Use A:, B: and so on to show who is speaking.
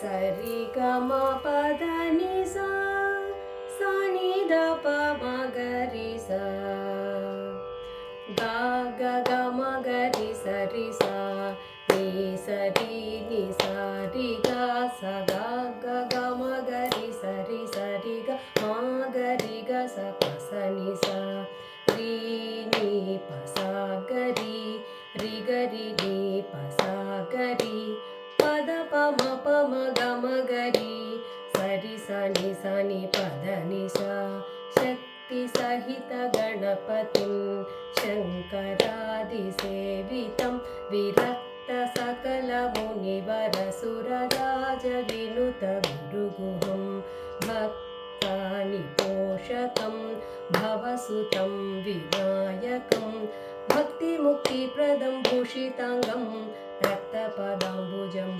A: सरि ग म प ध नि सा सा नि ध प म ग रि सा ग ग ग म ग रि स रि सा नि स रि नि सा रि ग सा ग ग ग म ग रि स रि ग म ग रि ग ಸ ಪ ಸ ನಿ ಸ ರಿ ನಿ ಪ ಸ ಗ ರಿ ರಿ ಗ ರಿ ನಿ ಪ ಸ ಗ ರಿ ಪ ದ ಪ ಮ ಪ ಮ ಗ ಮ ಗ ರಿ ಸ ರಿ ಸ ನಿ ಪ ದ ನಿ ಸ ಶಕ್ತಿ ಸಹಿತ ಗಣಪತಿಂ शङ्करादिसेवितं विरक्त सकल मुनिवरसुरराज विनुत गुरुगुहं भक्तानि पोषकं भवसुतं विनायकं भक्तिमुक्तिप्रदं भूषिताङ्गं रक्तपदाम्बुजं